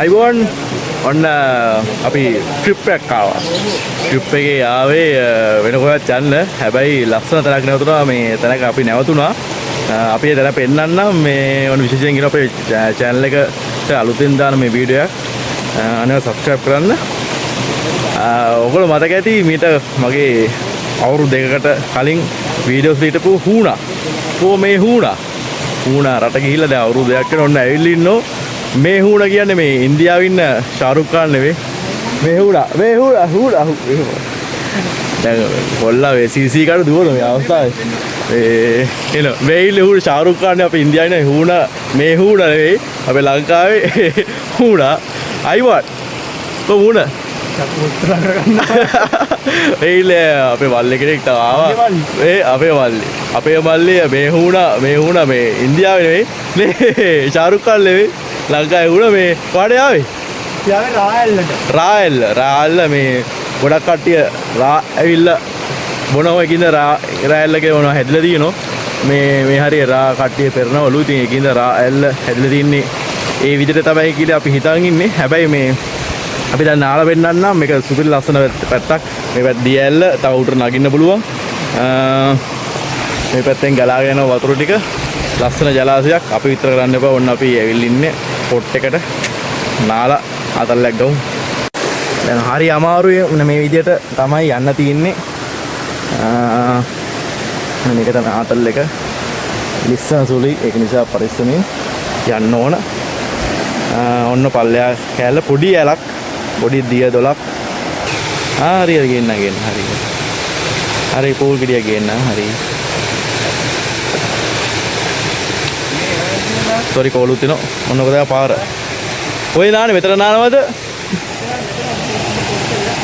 අයිබෝන් ඔන්න අපි ට්‍රිප් එකක් ආවා. ට්‍රිප් එකේ ආවේ වෙන කොහෙවත් යන්න. හැබැයි ලස්සන තැනක් නැවතුණා. මේ තැනක අපි නැවතුණා. අපි ඒ තැන පෙන්නන්නම්. මේ ඔන්න විශේෂයෙන් කියන අපේ channel එකට අලුතෙන් දාන මේ වීඩියෝ එක අනේ subscribe කරන්න. ඔයගොල්ලෝ මතක ඇති මීට මගේ අවුරුදු දෙකකට කලින් වීඩියෝස් දීපු හුණා. මේ හුණා රට ගිහිල්ලා දැන් අවුරුදු දෙකක් වෙන ඔන්න ඇවිල්ලා ඉන්නෝ. මේ හුණා කියන්නේ මේ ඉන්දියාවේ ඉන්න ශාරුක් ખાන් නෙවෙයි. මේ හුණා දැන් කොල්ලා වේ CC කාට දුවන මේ අවස්ථාවේ එන වෙයිල හුණා ශාරුක් ખાන් අපේ ඉන්දියාවේ නේ හුණා මේ හුණා නෙවෙයි අපේ ලංකාවේ හුණා අයිවත් හුණා වෙයිල අපේ වල්ලේ කෙනෙක් තව ආවා අපේ මල්ලේ මේ හුණා මේ ඉන්දියාවේ නෙවෙයි නේ ශාරුක් ખાන් නෙවෙයි ලංකාවේ හුණා මේ පාඩේ ආවේ රායල්ල මේ ගොඩක් කට්ටිය ඇවිල්ලා මොනවා එකින්ද රායල්ලගේ මොනවා හැදලා තියෙනවා මේ හරිය රා කට්ටිය පෙරනවලු ඉතින් එකින්ද රායල්ල හැදලා තින්නේ ඒ විදිහට තමයි කියලා අපි හිතාගෙන ඉන්නේ. හැබැයි මේ අපි දැන් නාලා වෙන්නන්නම් මේක සුපිරි ලස්සන පැත්තක්. මේ පැත්ත දියැල්ල තව උඩට නගින්න පුළුවන්. මේ පැත්තෙන් ගලාගෙන යන වතුර ටික ලස්සන ජලාශයක්. අපි විතර කරන්න එපා. ඔන්න අපි ඇවිල්ලා ඉන්නේ පොට් එකට නාලා ආතල්ලක් ගමු. දැන් හරි අමාරුයි මේ විදිහට තමයි යන්න තියෙන්නේ. මේක තමයි ආතල් එක. ලිස්සන සුළුයි. ඒක නිසා පරිස්සමෙන් යන්න ඕන. ඔන්න පල්ලෙයා කැල්ල පොඩි ඇලක්. පොඩි දිය දොලක්. හරියට ගෙන්න හරියට. හරි පූල් ගෙඩිය ගෙන්න හරි. සෝරි කෝලුත් තිනෝ. ඔන්න ඔක තමයි පාර. ඔය නානේ මෙතන නානවද?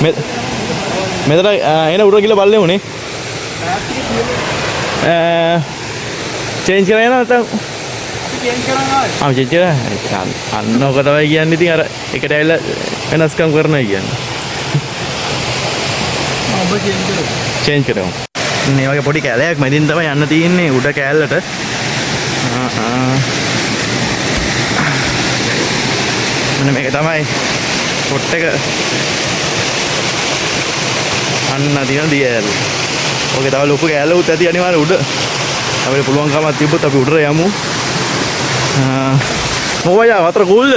මෙතන එන උඩ ගිහලා බලන්න උනේ. චේන්ජ් කරලා යනවා නැත්නම් චේන්ජ් කරනවා. චේන්ජ් කරා. අන්න ඔක තමයි කියන්නේ. ඉතින් අර එකට ඇවිල්ලා වෙනස්කම් කරනවා කියන්නේ. ඔබ චේන්ජ් කරමු. මේ වගේ පොඩි කැලයක් මැදින් තමයි යන්න තියෙන්නේ උඩ කැලලට. මෙන්න මේක තමයි පොට් එක. අන්න තියෙන දියැල. ඔගේ තව ලොකු කැලලකුත් ඇති අනිවාර්ය උඩ. අපිට පුළුවන් කමක් තිබ්බොත් අපි උඩට යමු. මොකද වතර කූල්ද?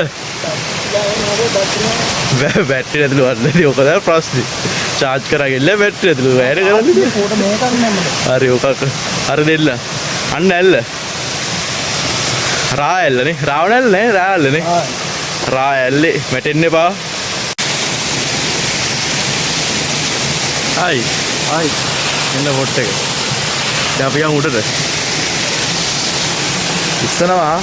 බැටරි ඇතුළේ වරද්දේ ඔක තමයි ප්‍රශ්නේ. charge කරගෙන බැටරි ඇතුළේ වැඩ කරන්නේ. ෆෝටෝ මේ කරන්නේ. හරි ඔක හරි දෙන්න. අන්න ඇල්ල. රා ඇල්ලනේ. රාවණැල්ල නේ රා ඇල්ලනේ. රා ඇල්ලේ වැටෙන්න එපා. Hai එන්න පොට් එක. දැන් අපි යමු උඩට. ඉස්සනවා.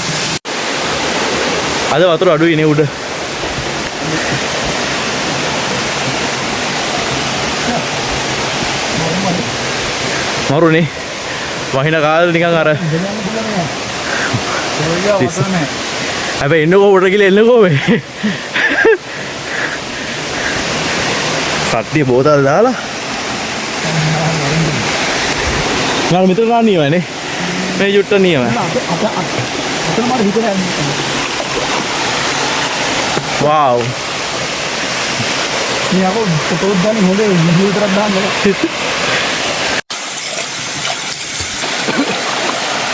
අද වතුර අඩුයි නේ උඩ. මරුනේ. වහින කාලේ නිකන් අර. හැබැයි එන්නකෝ උඩට ගිහලා එන්නකෝ මේ. සත්‍ය බෝතල් දාලා ගාන මෙතන ගන්න නියමනේ මේ යුට්ට නියම අතන මට හිතලා වව් මේ අපෝ ෆොටෝ දාන්නේ හොඳේ වීඩියෝ විතරක් දාන්න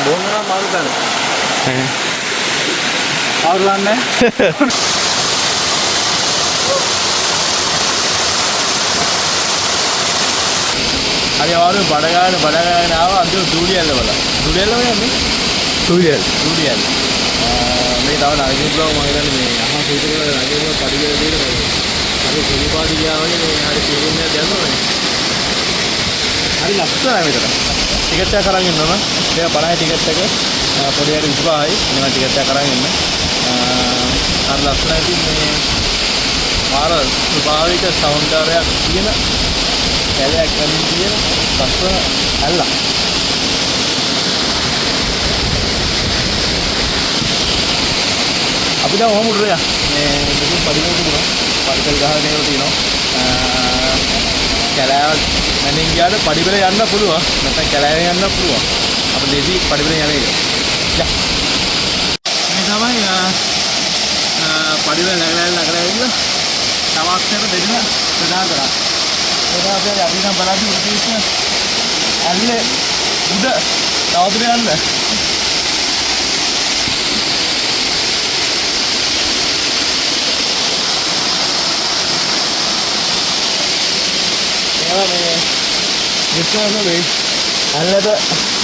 බොන්නා මාරු දාන්න ආවලන්නේ හරි ආවරු බඩ ගාන ආවා අන්තිම දූලියල්ල බලන්න. දූලියල්ල වෙන්නේ? දූලියල්. මේ තව නගින්න බව මම හිතන්නේ මේ අහා සීත කියලා නගින්න පරිගල දෙන්න. හරි සුළු පාටි ගියාවනේ මේ හරි තීරුම් එකක් දැම්මම. හරි ලස්සනයි මෙතන. ටිකට් එක අරන් ඉන්නවා නම් මේක 50 ටිකට් එක පොඩි හරි 25යි. මම ටිකට් එක අරන් ඉන්න. හරි ලස්සනයි මේ මාර ස්වභාවික සෞන්දර්යයක් තියෙන කැලයක් වලින් තියෙන ලස්සන ඇල්ලක්. අපි දැන් ඔහොම උඩට යන්න. මේ මෙතන පරිගල තිබුණා. පරිගල ගහගෙන තියෙනවා. කැලෑව මැනින් ගියාට පඩිපෙළ යන්න පුළුවන්. නැත්නම් කැලෑවෙන් යන්න පුළුවන්. අපි දෙවි පඩිපෙළ යන්නේ. යා. මේ තමයි පඩිවල නැගලා ඉන්න තවක්කට දෙන්න ප්‍රදා කරා. ඒක අපි නම් බලද්දි ඉතින් ඇල්ලේ උඩ තවදුර යන්න. මේ ඉස්සරහම මේ ඇල්ලට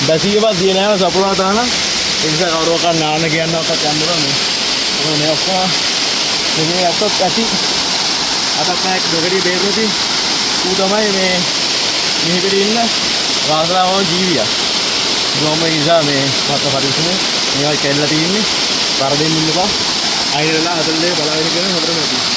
බැසියවත් දිය නෑම සපුරා තාන ඒ නිසා කවුරක්වත් නාන්න කියන්නවත් යන්න බෑ මේ ඔක්කොම මේ අතත් ඇති අතත් නැක් දෙකේ බේරුවදී ඌ තමයි මේ මෙහෙකට ඉන්න රාසාවෝ ජීවියා ගොම ඉසා මේ මත පරිස්සමේ මේවා කෙල්ල තියෙන්නේ වරදින් ඉන්නපා අයිනලා හදල්ලේ බලාගෙන ඉන්න හොඳට නැති